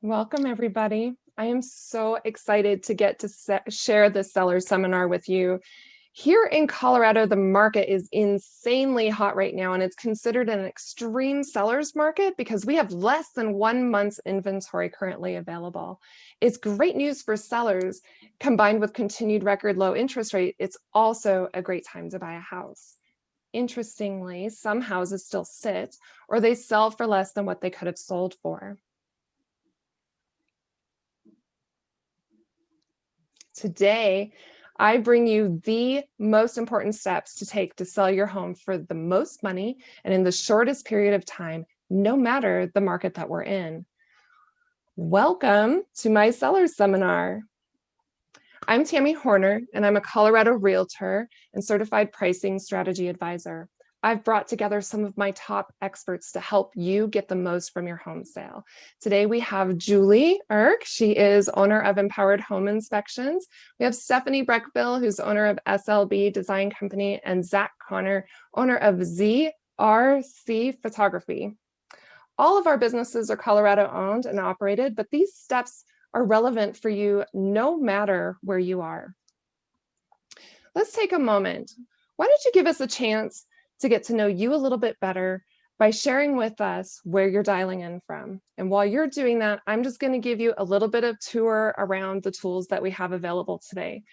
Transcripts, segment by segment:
Welcome, everybody. I am so excited to get to share this seller seminar with you. Here in Colorado, the market is insanely hot right now, and it's considered an extreme seller's market because we have less than 1 month's inventory currently available. It's great news for sellers. Combined with continued record low interest rate, it's also a great time to buy a house. Interestingly, some houses still sit or they sell for less than what they could have sold for. Today, I bring you the most important steps to take to sell your home for the most money and in the shortest period of time, no matter the market that we're in. Welcome to my Sellers Seminar. I'm Tammi Hoerner, and I'm a Colorado Realtor and Certified Pricing Strategy Advisor. I've brought together some of my top experts to help you get the most from your home sale. Today we have Julie Irk. She is owner of Empowered Home Inspections. We have Stephanie Breckville, who's owner of SLB Design Company, and Zach Connor, owner of ZRC Photography. All of our businesses are Colorado owned and operated, but these steps are relevant for you no matter where you are. Let's take a moment. Why don't you give us a chance to get to know you a little bit better by sharing with us where you're dialing in from. And while you're doing that, I'm just going to give you a little bit of tour around the tools that we have available today.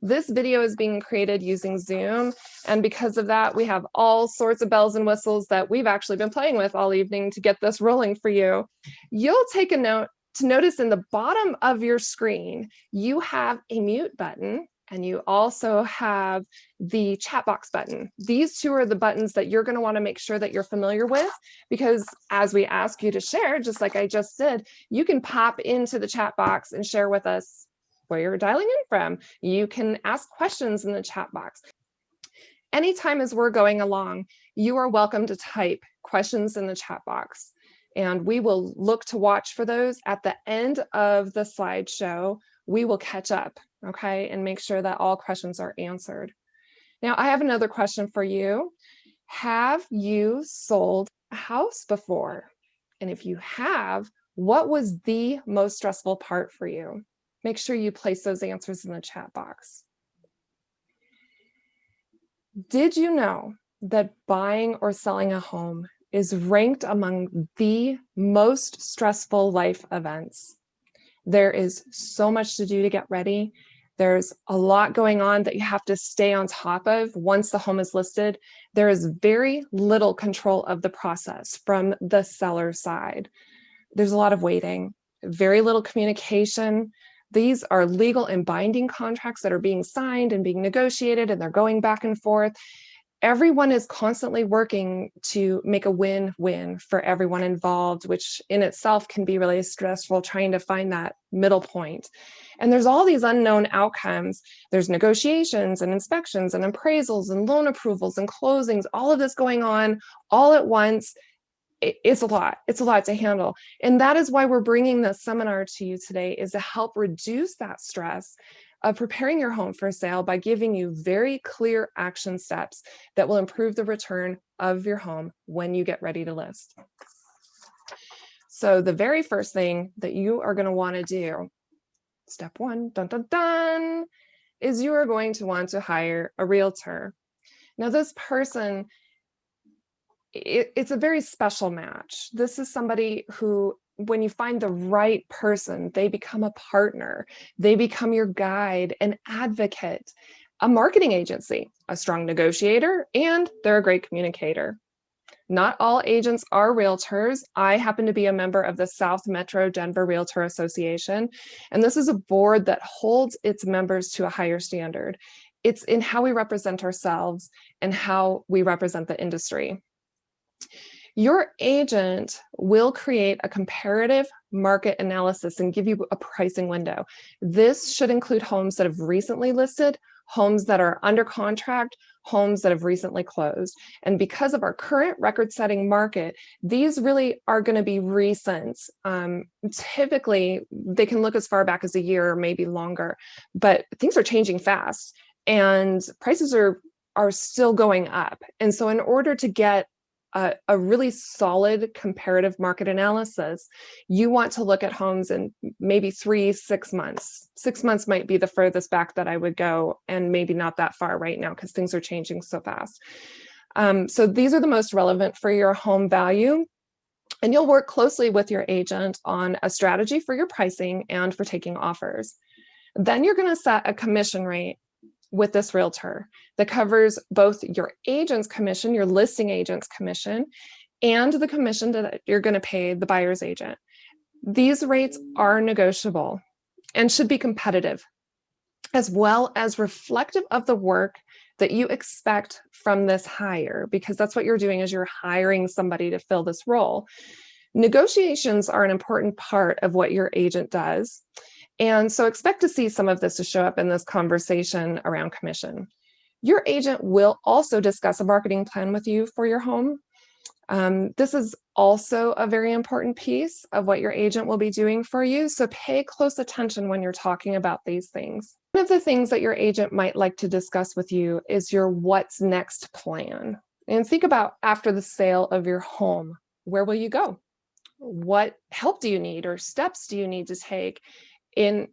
This video is being created using Zoom, and because of that, we have all sorts of bells and whistles that we've actually been playing with all evening to get this rolling for you. You'll take a note to notice in the bottom of your screen, you have a mute button, and you also have the chat box button. These two are the buttons that you're going to want to make sure that you're familiar with, because as we ask you to share, just like I just did, you can pop into the chat box and share with us where you're dialing in from. You can ask questions in the chat box. Anytime as we're going along, you are welcome to type questions in the chat box, and we will look to watch for those. At the end of the slideshow, we will catch up, okay, and make sure that all questions are answered. Now, I have another question for you. Have you sold a house before? And if you have, what was the most stressful part for you? Make sure you place those answers in the chat box. Did you know that buying or selling a home is ranked among the most stressful life events? There is so much to do to get ready. There's a lot going on that you have to stay on top of once the home is listed. There is very little control of the process from the seller side. There's a lot of waiting, very little communication. These are legal and binding contracts that are being signed and being negotiated, and they're going back and forth. Everyone is constantly working to make a win-win for everyone involved, which in itself can be really stressful, trying to find that middle point. And there's all these unknown outcomes. There's negotiations and inspections and appraisals and loan approvals and closings, all of this going on all at once. It's a lot. It's a lot to handle. And that is why we're bringing this seminar to you today, is to help reduce that stress of preparing your home for sale by giving you very clear action steps that will improve the return of your home when you get ready to list. So the very first thing that you are going to want to do, step one, dun, dun, dun, is you are going to want to hire a realtor. Now, this person, it's a very special match. This is somebody who, when you find the right person, they become a partner. They become your guide, an advocate, a marketing agency, a strong negotiator, and they're a great communicator. Not all agents are realtors. I happen to be a member of the South Metro Denver Realtor Association, and this is a board that holds its members to a higher standard. It's in how we represent ourselves and how we represent the industry. Your agent will create a comparative market analysis and give you a pricing window. This should include homes that have recently listed, homes that are under contract, homes that have recently closed. And because of our current record-setting market, these really are going to be recent. Typically, they can look as far back as a year or maybe longer, but things are changing fast and prices are still going up. And so in order to get a really solid comparative market analysis, you want to look at homes in maybe 6 months. 6 months might be the furthest back that I would go, and maybe not that far right now because things are changing so fast. So these are the most relevant for your home value. And you'll work closely with your agent on a strategy for your pricing and for taking offers. Then you're going to set a commission rate with this realtor that covers both your agent's commission, your listing agent's commission, and the commission that you're going to pay the buyer's agent. These rates are negotiable and should be competitive, as well as reflective of the work that you expect from this hire, because that's what you're doing is you're hiring somebody to fill this role. Negotiations are an important part of what your agent does. And so expect to see some of this to show up in this conversation around commission. Your agent will also discuss a marketing plan with you for your home. This is also a very important piece of what your agent will be doing for you. So pay close attention when you're talking about these things. One of the things that your agent might like to discuss with you is your what's next plan. And think about after the sale of your home, where will you go? What help do you need or steps do you need to take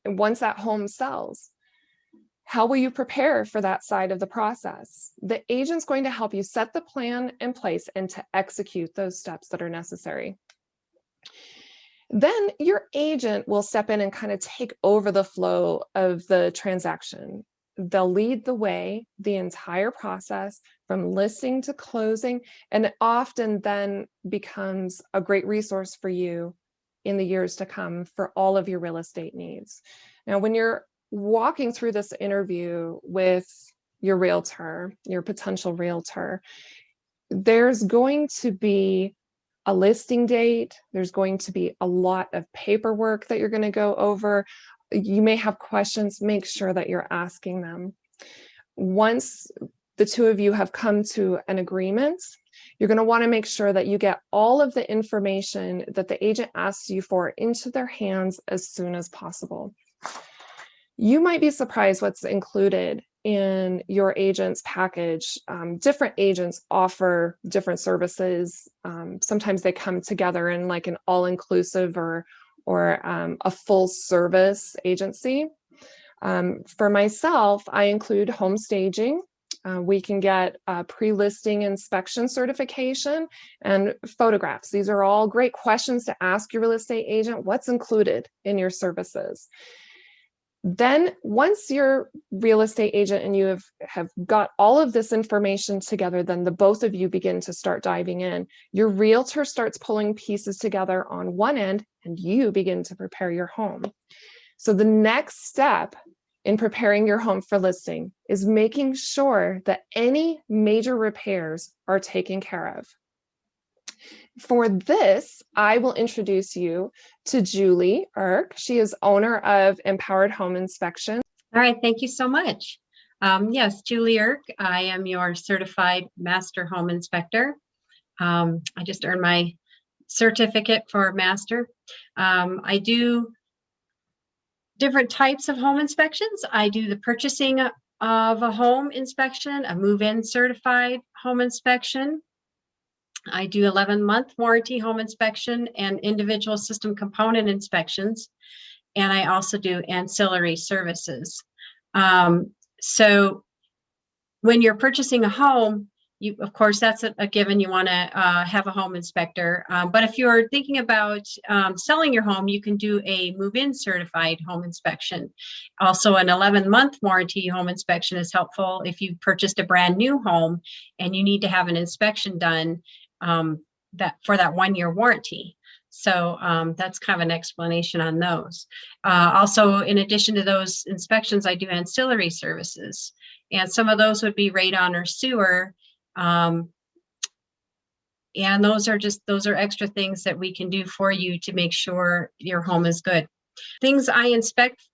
once that home sells? How will you prepare for that side of the process? The agent's going to help you set the plan in place and to execute those steps that are necessary. Then your agent will step in and kind of take over the flow of the transaction. They'll lead the way the entire process from listing to closing, and it often then becomes a great resource for you in the years to come for all of your real estate needs. Now, when you're walking through this interview with your realtor, your potential realtor, there's going to be a listing date. There's going to be a lot of paperwork that you're going to go over. You may have questions. Make sure that you're asking them. Once the two of you have come to an agreement, you're going to want to make sure that you get all of the information that the agent asks you for into their hands as soon as possible. You might be surprised what's included in your agent's package. Different agents offer different services. Sometimes they come together in like an all-inclusive or a full service agency. For myself, I include home staging. We can get pre-listing inspection certification and photographs. These are all great questions to ask your real estate agent. What's included in your services? Then once your real estate agent and you have got all of this information together, then the both of you begin to start diving in. Your realtor starts pulling pieces together on one end, and you begin to prepare your home. So the next step in preparing your home for listing is making sure that any major repairs are taken care of. For this, I will introduce you to Julie Irk. She is owner of Empowered Home Inspection. All right, thank you so much. Yes, Julie Irk, I am your certified master home inspector. I just earned my certificate for master. I do different types of home inspections. I do the purchasing of a home inspection, a move-in certified home inspection. I do 11-month warranty home inspection and individual system component inspections. And I also do ancillary services. So when you're purchasing a home, of course, that's a given. You want to have a home inspector. But if you're thinking about selling your home, you can do a move-in certified home inspection. Also, an 11-month warranty home inspection is helpful if you purchased a brand new home and you need to have an inspection done for that 1-year warranty. So that's kind of an explanation on those. Also, in addition to those inspections, I do ancillary services. And some of those would be radon or sewer. And those are extra things that we can do for you to make sure your home is good. Things I inspect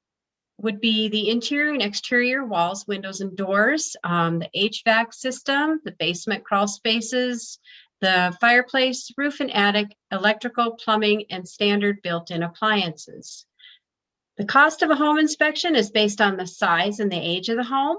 would be the interior and exterior walls, windows and doors, the HVAC system, the basement crawl spaces, the fireplace, roof and attic, electrical, plumbing, and standard built-in appliances. The cost of a home inspection is based on the size and the age of the home.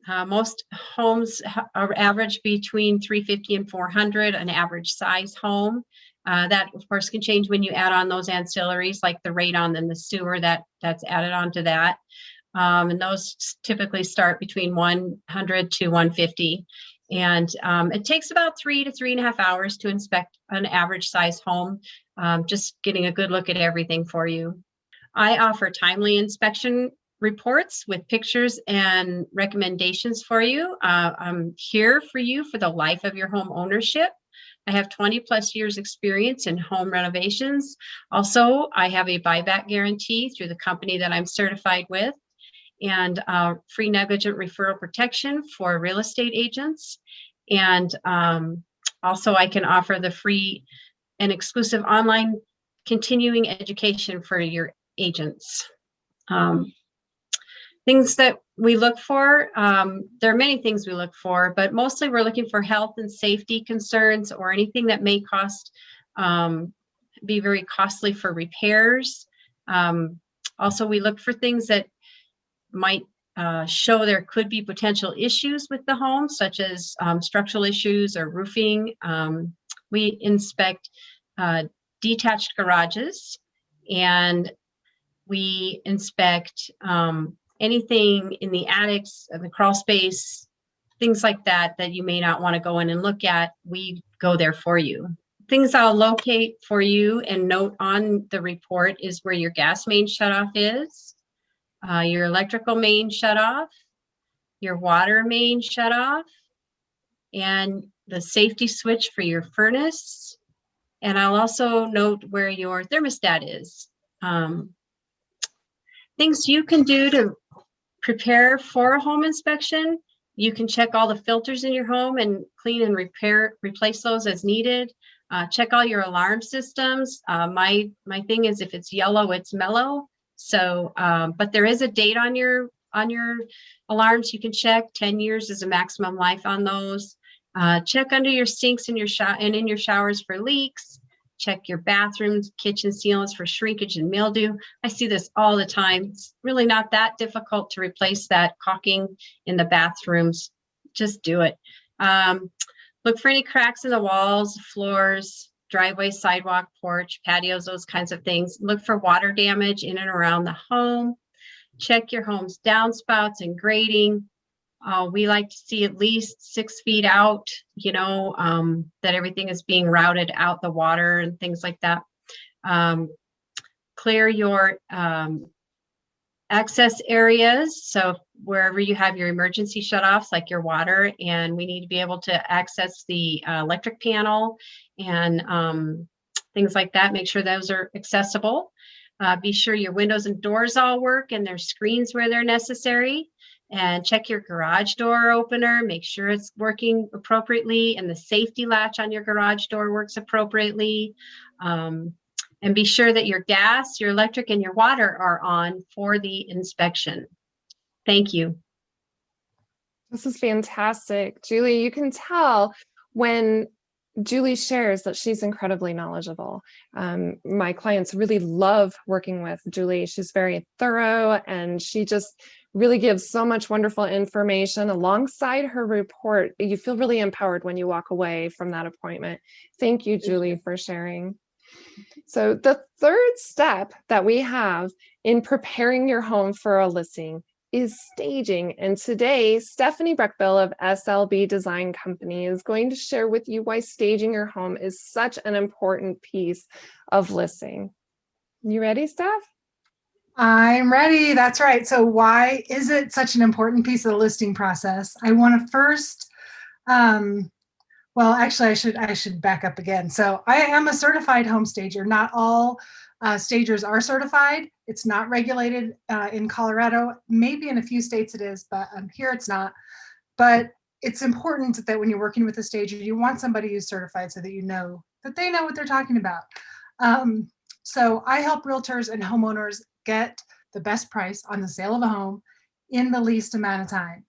Most homes are average between 350 and 400, an average size home. That of course can change when you add on those ancillaries like the radon and the sewer that's added onto that. And those typically start between 100 to 150. And it takes about 3 to 3.5 hours to inspect an average size home, just getting a good look at everything for you. I offer timely inspection reports with pictures and recommendations for you. I'm here for you for the life of your home ownership. I have 20 plus years experience in home renovations. Also, I have a buyback guarantee through the company that I'm certified with, and free negligent referral protection for real estate agents. And also I can offer the free and exclusive online continuing education for your agents. Things that we look for, there are many things we look for, but mostly we're looking for health and safety concerns or anything that may be very costly for repairs. Also, we look for things that might show there could be potential issues with the home, such as structural issues or roofing. We inspect detached garages, and we inspect anything in the attics and the crawl space, things like that you may not want to go in and look at. We go there for you. Things I'll locate for you and note on the report is where your gas main shutoff is, your electrical main shutoff, your water main shutoff, and the safety switch for your furnace. And I'll also note where your thermostat is. Things you can do to prepare for a home inspection: you can check all the filters in your home and clean and replace those as needed. Check all your alarm systems. My thing is, if it's yellow, it's mellow. So, but there is a date on your alarms you can check. 10 years is a maximum life on those. Check under your sinks and in your showers for leaks. Check your bathrooms, kitchen sealants for shrinkage and mildew. I see this all the time. It's really not that difficult to replace that caulking in the bathrooms. Just do it. Look for any cracks in the walls, floors, driveway, sidewalk, porch, patios, those kinds of things. Look for water damage in and around the home. Check your home's downspouts and grading. We like to see at least 6 feet out, that everything is being routed out, the water and things like that. Clear your access areas. So wherever you have your emergency shutoffs, like your water, and we need to be able to access the electric panel and things like that, make sure those are accessible. Be sure your windows and doors all work and there's screens where they're necessary. And check your garage door opener, make sure it's working appropriately and the safety latch on your garage door works appropriately. And be sure that your gas, your electric, and your water are on for the inspection. Thank you. This is fantastic. Julie, you can tell when Julie shares that she's incredibly knowledgeable. My clients really love working with Julie. She's very thorough and she just really gives so much wonderful information alongside her report. You feel really empowered when you walk away from that appointment. Thank you, Julie, for sharing. So the third step that we have in preparing your home for a listing is staging. And today, Stephanie Breckville of SLB Design Company is going to share with you why staging your home is such an important piece of listing. You ready, Steph? I'm ready. That's right. So why is it such an important piece of the listing process? I want to first, well, actually, I should back up again. So I am a certified home stager. Not all stagers are certified. It's not regulated in Colorado. Maybe in a few states it is, but here it's not. But it's important that when you're working with a stager, you want somebody who's certified so that you know that they know what they're talking about. So I help realtors and homeowners get the best price on the sale of a home in the least amount of time.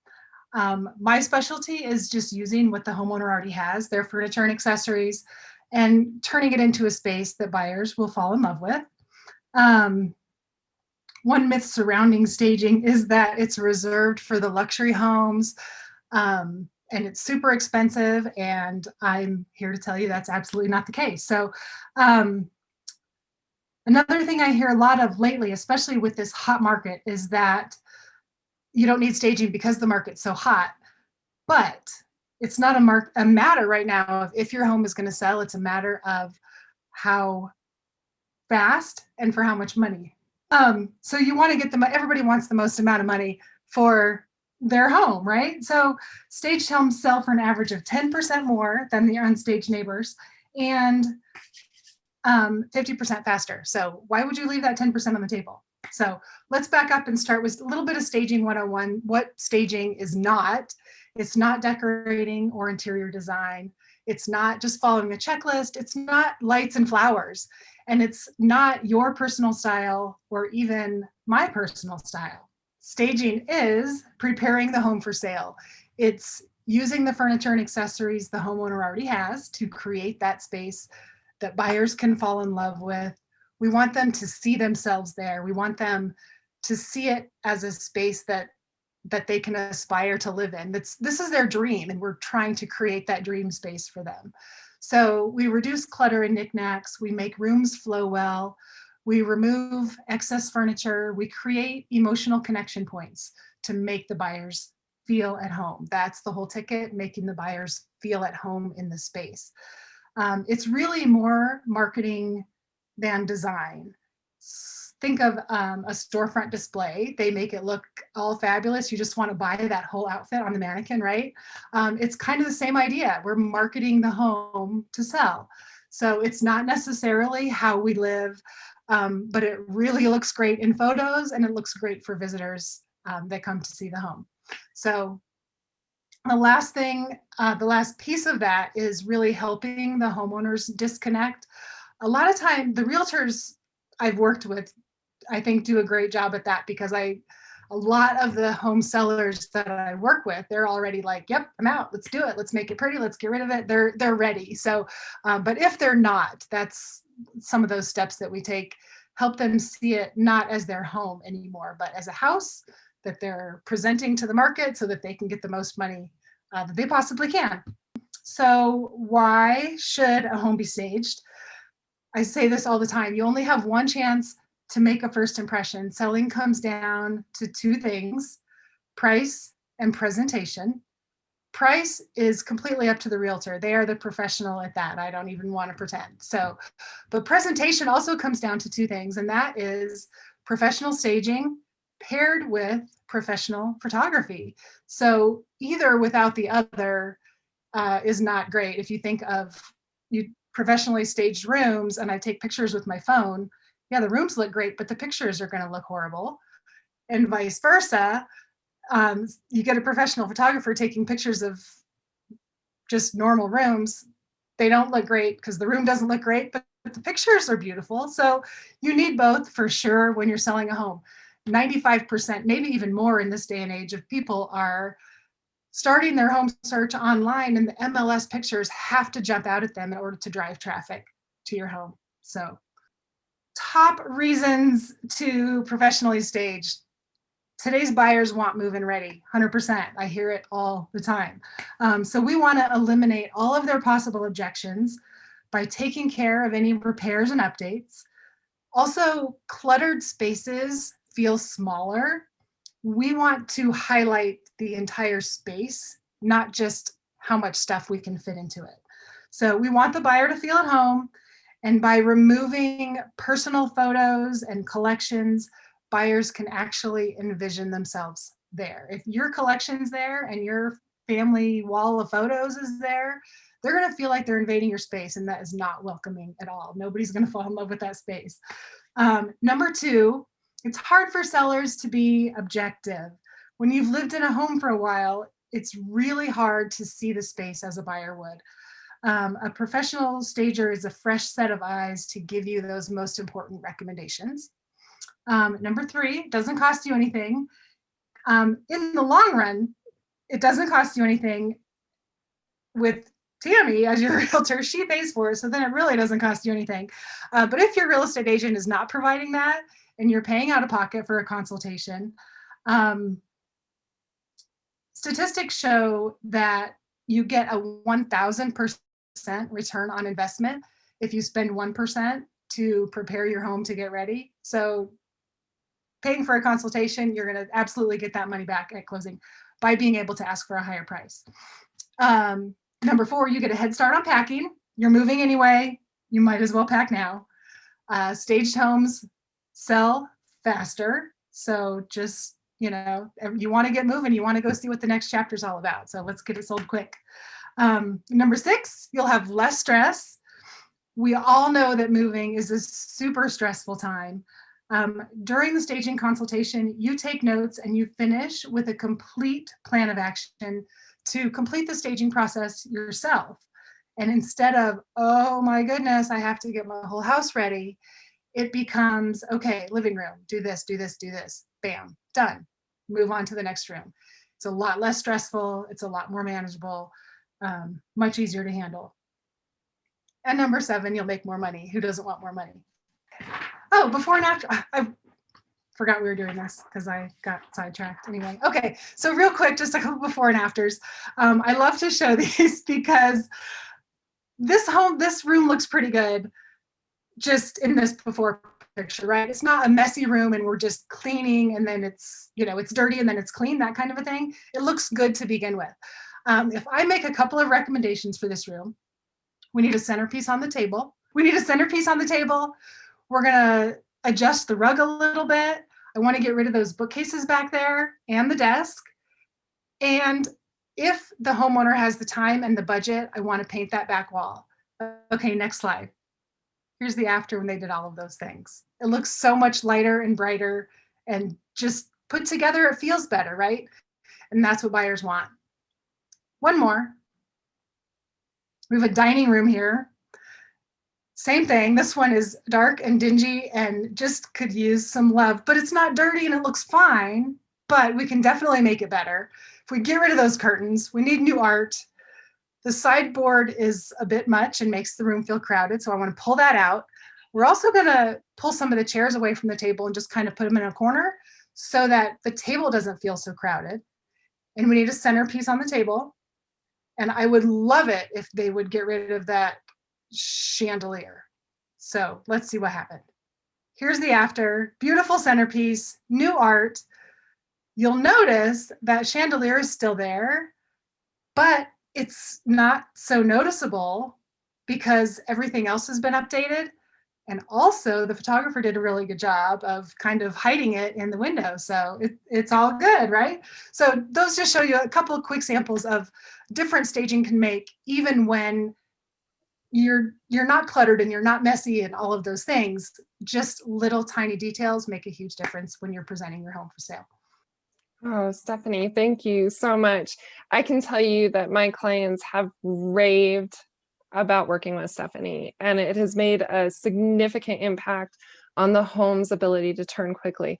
My specialty is just using what the homeowner already has, their furniture and accessories, and turning it into a space that buyers will fall in love with. one myth surrounding staging is that it's reserved for the luxury homes, and it's super expensive. And I'm here to tell you that's absolutely not the case. So another thing I hear a lot of lately, especially with this hot market, is that you don't need staging because the market's so hot. But it's not a matter right now of if your home is going to sell. It's a matter of how fast and for how much money. So you want to get everybody wants the most amount of money for their home, right? So staged homes sell for an average of 10% more than the unstaged neighbors and 50% faster. So why would you leave that 10% on the table? So let's back up and start with a little bit of staging 101. What staging is not. It's not decorating or interior design. It's not just following a checklist. It's not lights and flowers. And it's not your personal style or even my personal style. Staging is preparing the home for sale. It's using the furniture and accessories the homeowner already has to create that space that buyers can fall in love with. We want them to see themselves there. We want them to see it as a space that they can aspire to live in. This is their dream, and we're trying to create that dream space for them. So we reduce clutter and knickknacks. We make rooms flow well. We remove excess furniture. We create emotional connection points to make the buyers feel at home. That's the whole ticket, making the buyers feel at home in the space. It's really more marketing than design. Think of a storefront display. They make it look all fabulous. You just want to buy that whole outfit on the mannequin, right? It's kind of the same idea. We're marketing the home to sell. So it's not necessarily how we live, but it really looks great in photos, and it looks great for visitors that come to see the home. So the last thing, the last piece of that is really helping the homeowners disconnect. A lot of time, the realtors I've worked with, I think, do a great job at that, because a lot of the home sellers that I work with, they're already like, yep, I'm out. Let's do it. Let's make it pretty. Let's get rid of it. They're ready. So, but if they're not, that's some of those steps that we take, help them see it not as their home anymore, but as a house that they're presenting to the market so that they can get the most money that they possibly can. So why should a home be staged? I say this all the time. You only have one chance to make a first impression. Selling comes down to two things: price and presentation. Price is completely up to the realtor. They are the professional at that. I don't even want to pretend. So, but presentation also comes down to two things, and that is professional staging paired with professional photography. So either without the other is not great. If you think of you professionally staged rooms and I take pictures with my phone, yeah, the rooms look great, but the pictures are going to look horrible. And vice versa. You get a professional photographer taking pictures of just normal rooms, they don't look great because the room doesn't look great, but the pictures are beautiful. So you need both for sure when you're selling a home. 95%, maybe even more in this day and age, of people are starting their home search online, and the MLS pictures have to jump out at them in order to drive traffic to your home. So top reasons to professionally stage. Today's buyers want move-in ready, 100%. I hear it all the time. So we want to eliminate all of their possible objections by taking care of any repairs and updates. Also, cluttered spaces feel smaller. We want to highlight the entire space, not just how much stuff we can fit into it. So we want the buyer to feel at home, and by removing personal photos and collections, buyers can actually envision themselves there. If your collection's there and your family wall of photos is there, they're going to feel like they're invading your space, and that is not welcoming at all. Nobody's going to fall in love with that space. Number two, it's hard for sellers to be objective. When you've lived in a home for a while, it's really hard to see the space as a buyer would. A professional stager is a fresh set of eyes to give you those most important recommendations. Number three, it doesn't cost you anything. In the long run, it doesn't cost you anything. With Tammi as your realtor, she pays for it, so then it really doesn't cost you anything. But if your real estate agent is not providing that, and you're paying out of pocket for a consultation, statistics show that you get a 1,000% return on investment if you spend 1% to prepare your home to get ready. So paying for a consultation, you're going to absolutely get that money back at closing by being able to ask for a higher price. Number 4, you get a head start on packing. You're moving anyway. You might as well pack now. Staged homes sell faster. So just, you want to get moving. You want to go see what the next chapter is all about. So let's get it sold quick. Number 6, you'll have less stress. We all know that moving is a super stressful time. During the staging consultation, you take notes and you finish with a complete plan of action to complete the staging process yourself. And instead of, oh my goodness, I have to get my whole house ready, it becomes, okay, living room, do this, do this, do this, bam, done. Move on to the next room. It's a lot less stressful. It's a lot more manageable, much easier to handle. And number 7, you'll make more money. Who doesn't want more money? Oh, before and after, I forgot we were doing this because I got sidetracked anyway. Okay, so real quick, just a couple before and afters. I love to show these because this room looks pretty good just in this before picture, right? It's not a messy room and we're just cleaning and then it's, it's dirty and then it's clean, that kind of a thing. It looks good to begin with. If I make a couple of recommendations for this room, we need a centerpiece on the table. We're gonna adjust the rug a little bit. I want to get rid of those bookcases back there and the desk. And if the homeowner has the time and the budget, I want to paint that back wall. Okay, next slide. Here's the after when they did all of those things. It looks so much lighter and brighter and just put together, it feels better, right? And that's what buyers want. One more. We have a dining room here. Same thing. This one is dark and dingy and just could use some love, but it's not dirty and it looks fine, but we can definitely make it better. If we get rid of those curtains, we need new art. The sideboard is a bit much and makes the room feel crowded, so I want to pull that out. We're also going to pull some of the chairs away from the table and just kind of put them in a corner so that the table doesn't feel so crowded. And we need a centerpiece on the table. And I would love it if they would get rid of that chandelier. So let's see what happened. Here's the after. Beautiful centerpiece, new art. You'll notice that chandelier is still there, but it's not so noticeable because everything else has been updated. And also the photographer did a really good job of kind of hiding it in the window. So it's all good, right? So those just show you a couple of quick samples of different staging can make, even when you're not cluttered and you're not messy and all of those things. Just little tiny details make a huge difference when you're presenting your home for sale. Oh, Stephanie, thank you so much. I can tell you that my clients have raved about working with Stephanie, and it has made a significant impact on the home's ability to turn quickly.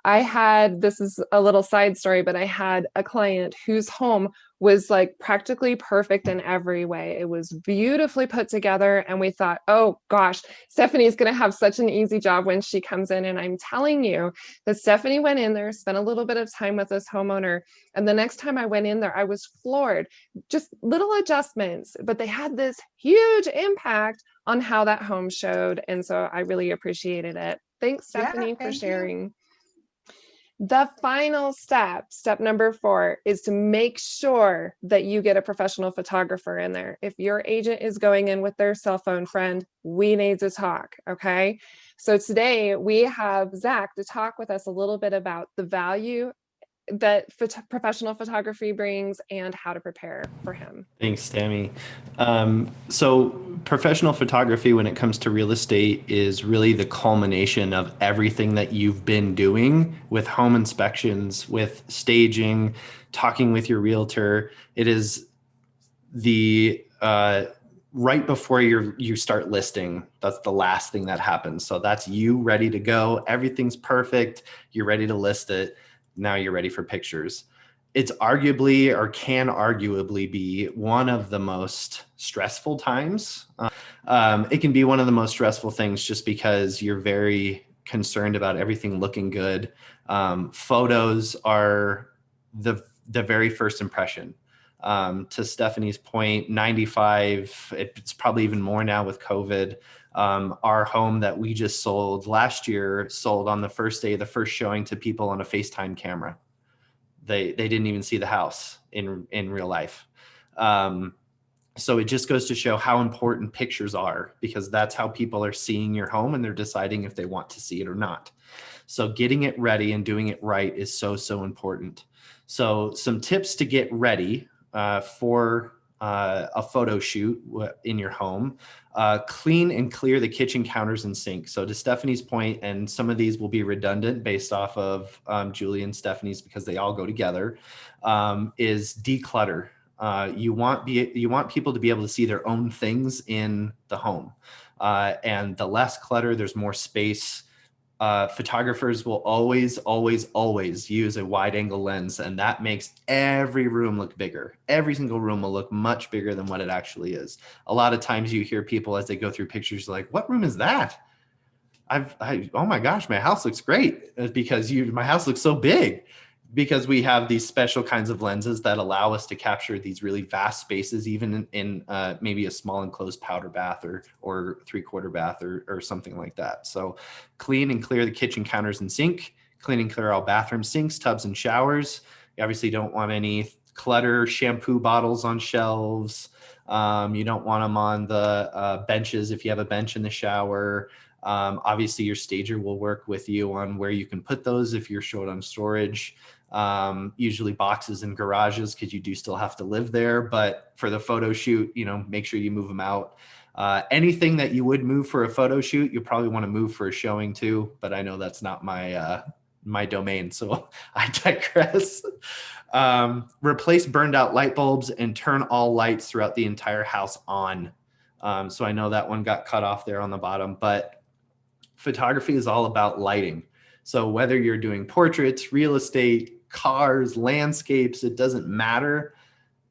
This is a little side story, but I had a client whose home was like practically perfect in every way. It was beautifully put together. And we thought, oh gosh, Stephanie's going to have such an easy job when she comes in. And I'm telling you that Stephanie went in there, spent a little bit of time with this homeowner. And the next time I went in there, I was floored. Just little adjustments, but they had this huge impact on how that home showed. And so I really appreciated it. Thanks, Stephanie, for sharing. The final step number 4, is to make sure that you get a professional photographer in there. If your agent is going in with their cell phone, friend, we need to talk, okay? So today we have Zach to talk with us a little bit about the value that professional photography brings and how to prepare for him. Thanks, Tammi. So professional photography, when it comes to real estate, is really the culmination of everything that you've been doing with home inspections, with staging, talking with your realtor. It is the right before you start listing. That's the last thing that happens. So that's you ready to go. Everything's perfect. You're ready to list it. Now you're ready for pictures. It's arguably, or can arguably be, one of the most stressful times. It can be one of the most stressful things just because you're very concerned about everything looking good. Photos are the very first impression. To Stephanie's point, 95, it's probably even more now with COVID. Our home that we just sold last year sold on the first day of the first showing to people on a FaceTime camera. They didn't even see the house in real life. So it just goes to show how important pictures are, because that's how people are seeing your home and they're deciding if they want to see it or not. So getting it ready and doing it right is so, so important. So some tips to get ready for a photo shoot in your home. Clean and clear the kitchen counters and sinks. So to Stephanie's point, and some of these will be redundant based off of Julie and Stephanie's because they all go together, is declutter. You want people to be able to see their own things in the home. And the less clutter, there's more space. Photographers will always, always, always use a wide angle lens, and that makes every room look bigger. Every single room will look much bigger than what it actually is. A lot of times you hear people as they go through pictures like, what room is that? Oh my gosh, my house looks great. It's because my house looks so big, because we have these special kinds of lenses that allow us to capture these really vast spaces, even in maybe a small enclosed powder bath or 3/4 bath or something like that. So clean and clear the kitchen counters and sink, clean and clear all bathroom sinks, tubs, and showers. You obviously don't want any clutter, shampoo bottles on shelves. You don't want them on the benches if you have a bench in the shower. Obviously, your stager will work with you on where you can put those if you're short on storage. Usually boxes in garages, because you do still have to live there. But for the photo shoot, make sure you move them out. Anything that you would move for a photo shoot, you probably want to move for a showing too. But I know that's not my domain, so I digress. Replace burned out light bulbs and turn all lights throughout the entire house on. So I know that one got cut off there on the bottom, but photography is all about lighting. So whether you're doing portraits, real estate, cars, landscapes, it doesn't matter.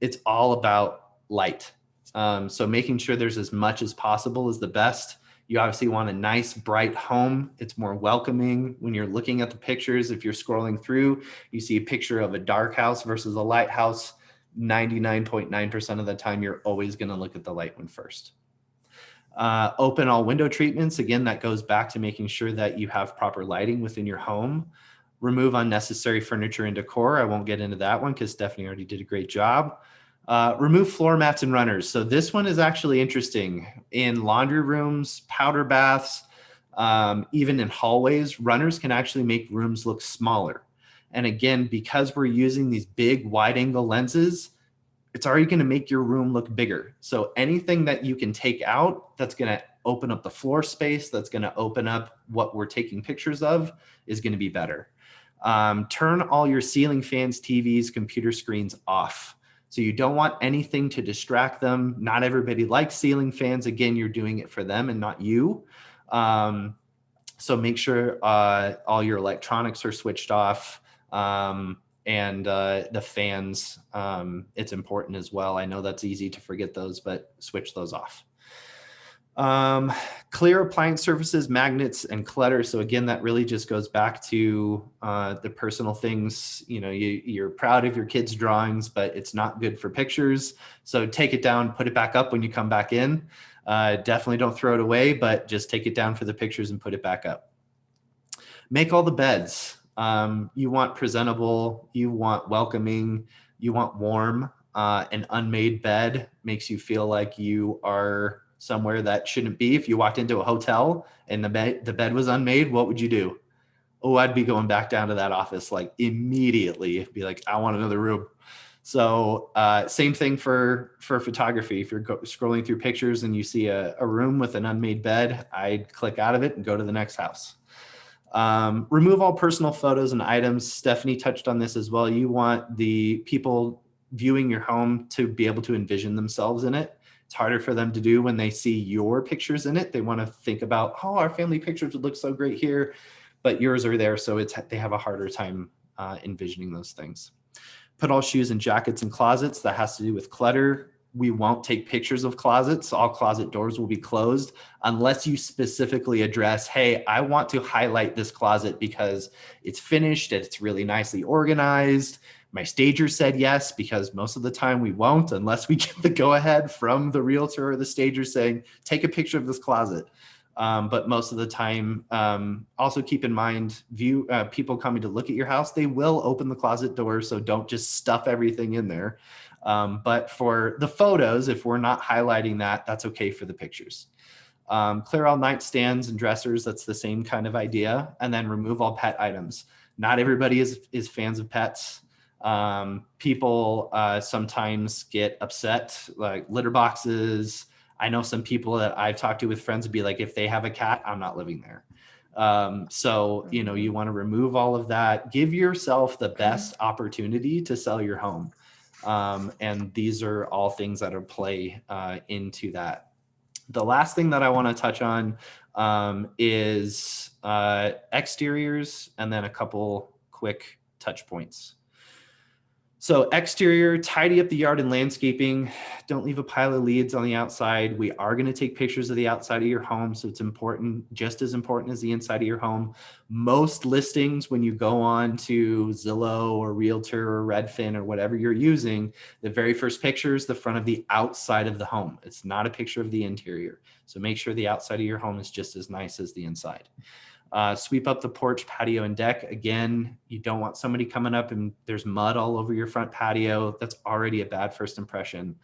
It's all about light. So making sure there's as much as possible is the best. You obviously want a nice, bright home. It's more welcoming when you're looking at the pictures. If you're scrolling through, you see a picture of a dark house versus a light house. 99.9% of the time, you're always going to look at the light one first. Open all window treatments. Again, that goes back to making sure that you have proper lighting within your home. Remove unnecessary furniture and decor. I won't get into that one because Stephanie already did a great job. Remove floor mats and runners. So this one is actually interesting. In laundry rooms, powder baths, even in hallways, runners can actually make rooms look smaller. And again, because we're using these big wide angle lenses, it's already going to make your room look bigger. So anything that you can take out that's going to open up the floor space, that's going to open up what we're taking pictures of, is going to be better. Turn all your ceiling fans, TVs, computer screens off. So you don't want anything to distract them. Not everybody likes ceiling fans. Again, you're doing it for them and not you. So make sure all your electronics are switched off. And the fans, it's important as well. I know that's easy to forget those, but switch those off. Clear appliance surfaces, magnets, and clutter. So again, that really just goes back to the personal things. You're proud of your kids' drawings, but it's not good for pictures. So take it down, put it back up when you come back in. Definitely don't throw it away, but just take it down for the pictures and put it back up. Make all the beds. You want presentable, you want welcoming, you want warm. An unmade bed makes you feel like you are somewhere that shouldn't be. If you walked into a hotel and the bed was unmade, what would you do? Oh, I'd be going back down to that office like immediately. Be like, I want another room. So same thing for photography. If you're scrolling through pictures and you see a room with an unmade bed, I'd click out of it and go to the next house. Remove all personal photos and items. Stephanie touched on this as well. You want the people viewing your home to be able to envision themselves in it. It's harder for them to do when they see your pictures in it. They want to think about, oh, our family pictures would look so great here, but yours are there. So they have a harder time envisioning those things. Put all shoes and jackets in closets. That has to do with clutter. we won't take pictures of closets. All closet doors will be closed unless you specifically address, hey, I want to highlight this closet because it's finished and it's really nicely organized. My stager said yes, because most of the time we won't unless we get the go ahead from the realtor or the stager saying, take a picture of this closet. But most of the time, also keep in mind, people coming to look at your house, they will open the closet door. So don't just stuff everything in there. But for the photos, if we're not highlighting that, that's okay for the pictures. Clear all nightstands and dressers. That's the same kind of idea. And then remove all pet items. Not everybody is fans of pets. People sometimes get upset, like litter boxes. I know some people that I've talked to with friends would be like, if they have a cat, I'm not living there. So, you want to remove all of that. Give yourself the best opportunity to sell your home. And these are all things that are play into that. The last thing that I want to touch on is exteriors, and then a couple quick touch points. So exterior, tidy up the yard and landscaping. Don't leave a pile of leaves on the outside. We are going to take pictures of the outside of your home. So it's important, just as important as the inside of your home. Most listings, when you go on to Zillow or Realtor or Redfin or whatever you're using, the very first picture is the front of the outside of the home. It's not a picture of the interior. So make sure the outside of your home is just as nice as the inside. Sweep up the porch, patio, and deck. Again, you don't want somebody coming up and there's mud all over your front patio. That's already a bad first impression.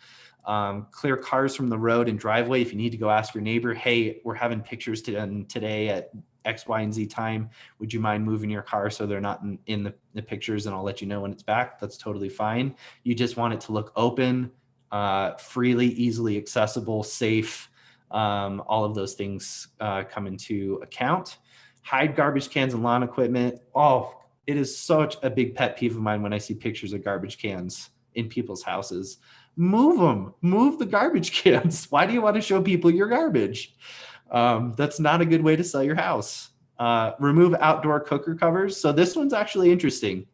Clear cars from the road and driveway. If you need to go ask your neighbor, hey, we're having pictures today at X, Y, and Z time. Would you mind moving your car so they're not in the pictures, and I'll let you know when it's back? That's totally fine. You just want it to look open, freely, easily accessible, safe. All of those things come into account. Hide garbage cans and lawn equipment. Oh, it is such a big pet peeve of mine when I see pictures of garbage cans in people's houses. Move them. Move the garbage cans. Why do you want to show people your garbage? That's not a good way to sell your house. Remove outdoor cooker covers. So this one's actually interesting.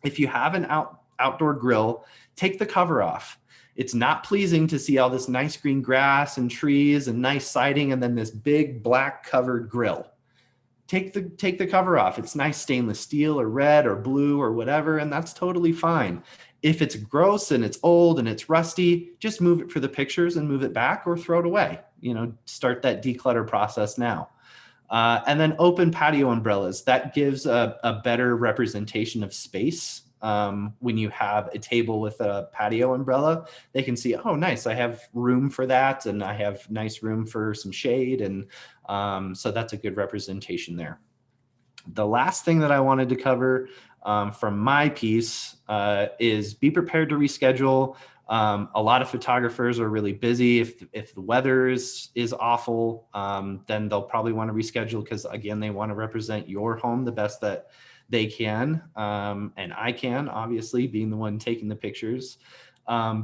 If you have an outdoor grill, take the cover off. It's not pleasing to see all this nice green grass and trees and nice siding and then this big black covered grill. Take the cover off. It's nice stainless steel or red or blue or whatever, and that's totally fine. If it's gross and it's old and it's rusty, just move it for the pictures and move it back or throw it away. Start that declutter process now. And then open patio umbrellas. That gives a better representation of space. When you have a table with a patio umbrella, they can see, oh, nice, I have room for that, and I have nice room for some shade, and so that's a good representation there. The last thing that I wanted to cover from my piece is be prepared to reschedule. A lot of photographers are really busy. If the weather is awful, then they'll probably want to reschedule because, again, they want to represent your home the best that they can, and I can, obviously, being the one taking the pictures.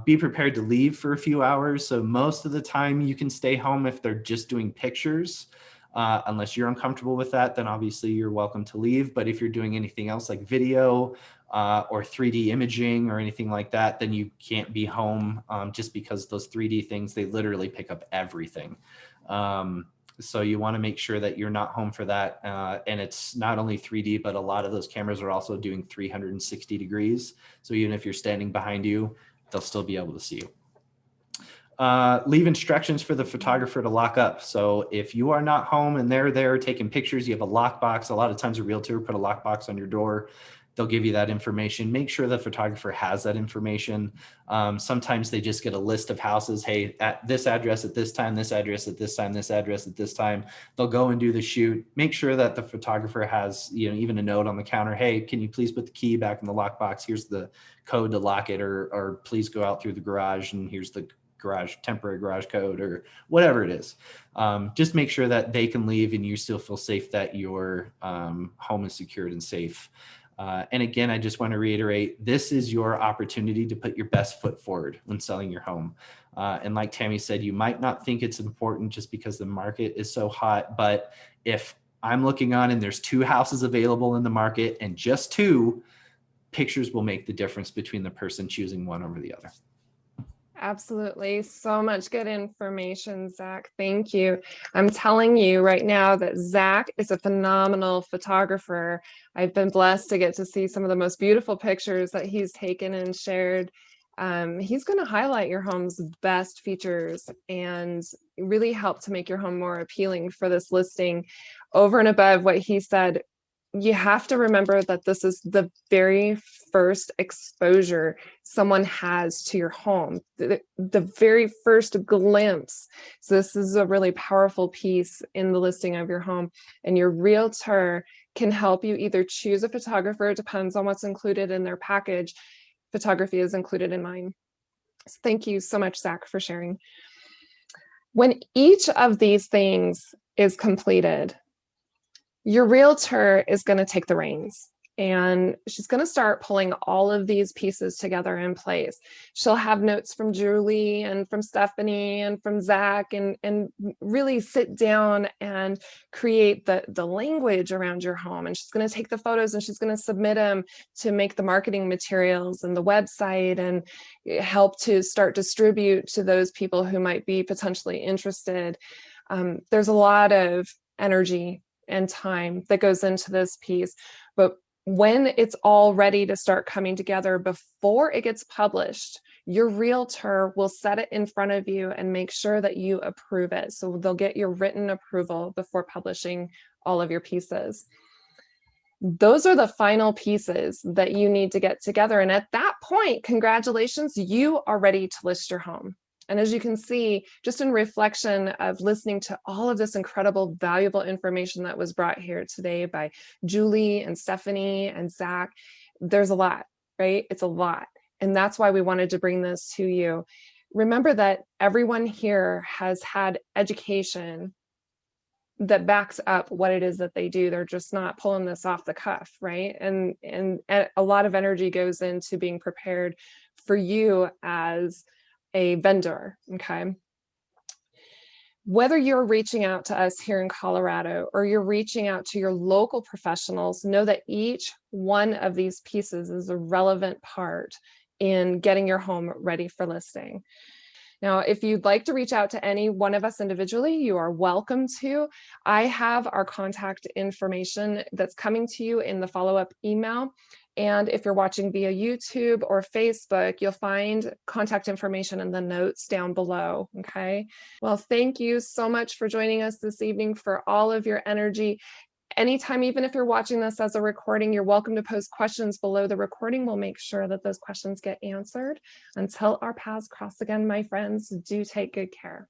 Be prepared to leave for a few hours. So most of the time you can stay home if they're just doing pictures. Unless you're uncomfortable with that, then obviously you're welcome to leave. But if you're doing anything else like video or 3D imaging or anything like that, then you can't be home just because those 3D things, they literally pick up everything. So you want to make sure that you're not home for that. And it's not only 3D, but a lot of those cameras are also doing 360 degrees. So even if you're standing behind you, they'll still be able to see you. Leave instructions for the photographer to lock up. So if you are not home and they're there taking pictures, you have a lockbox. A lot of times a realtor will put a lockbox on your door. They'll give you that information. Make sure the photographer has that information. Sometimes they just get a list of houses. Hey, at this address at this time, this address at this time, this address at this time. They'll go and do the shoot. Make sure that the photographer has, even a note on the counter. Hey, can you please put the key back in the lockbox? Here's the code to lock it, or please go out through the garage and here's the temporary garage code, or whatever it is. Just make sure that they can leave and you still feel safe, that your home is secured and safe. And again, I just want to reiterate, this is your opportunity to put your best foot forward when selling your home. And like Tammi said, you might not think it's important just because the market is so hot, but if I'm looking on and there's 2 houses available in the market and just 2, pictures will make the difference between the person choosing one over the other. Absolutely. So much good information, Zach. Thank you. I'm telling you right now that Zach is a phenomenal photographer. I've been blessed to get to see some of the most beautiful pictures that he's taken and shared. He's going to highlight your home's best features and really help to make your home more appealing for this listing. Over and above what he said, you have to remember that this is the very first exposure someone has to your home, the very first glimpse. So this is a really powerful piece in the listing of your home, and your realtor can help you either choose a photographer. It depends on what's included in their package. Photography is included in mine. So thank you so much, Zach, for sharing. When each of these things is completed, your realtor is going to take the reins, and she's going to start pulling all of these pieces together in place. She'll have notes from Julie and from Stephanie and from Zach, and really sit down and create the language around your home. And she's going to take the photos and she's going to submit them to make the marketing materials and the website, and help to start distribute to those people who might be potentially interested. There's a lot of energy and time that goes into this piece, but when it's all ready to start coming together, before it gets published, your realtor will set it in front of you and make sure that you approve it. So they'll get your written approval before publishing all of your pieces. Those are the final pieces that you need to get together. And at that point, congratulations, you are ready to list your home. And as you can see, just in reflection of listening to all of this incredible, valuable information that was brought here today by Julie and Stephanie and Zach, there's a lot, right? It's a lot. And that's why we wanted to bring this to you. Remember that everyone here has had education that backs up what it is that they do. They're just not pulling this off the cuff, right? And a lot of energy goes into being prepared for you as a vendor, okay? Whether you're reaching out to us here in Colorado or you're reaching out to your local professionals, know that each one of these pieces is a relevant part in getting your home ready for listing. Now, if you'd like to reach out to any one of us individually, you are welcome to. I have our contact information that's coming to you in the follow-up email. And if you're watching via YouTube or Facebook, you'll find contact information in the notes down below, okay? Well, thank you so much for joining us this evening, for all of your energy. Anytime, even if you're watching this as a recording, you're welcome to post questions below the recording. We'll make sure that those questions get answered. Until our paths cross again, my friends, do take good care.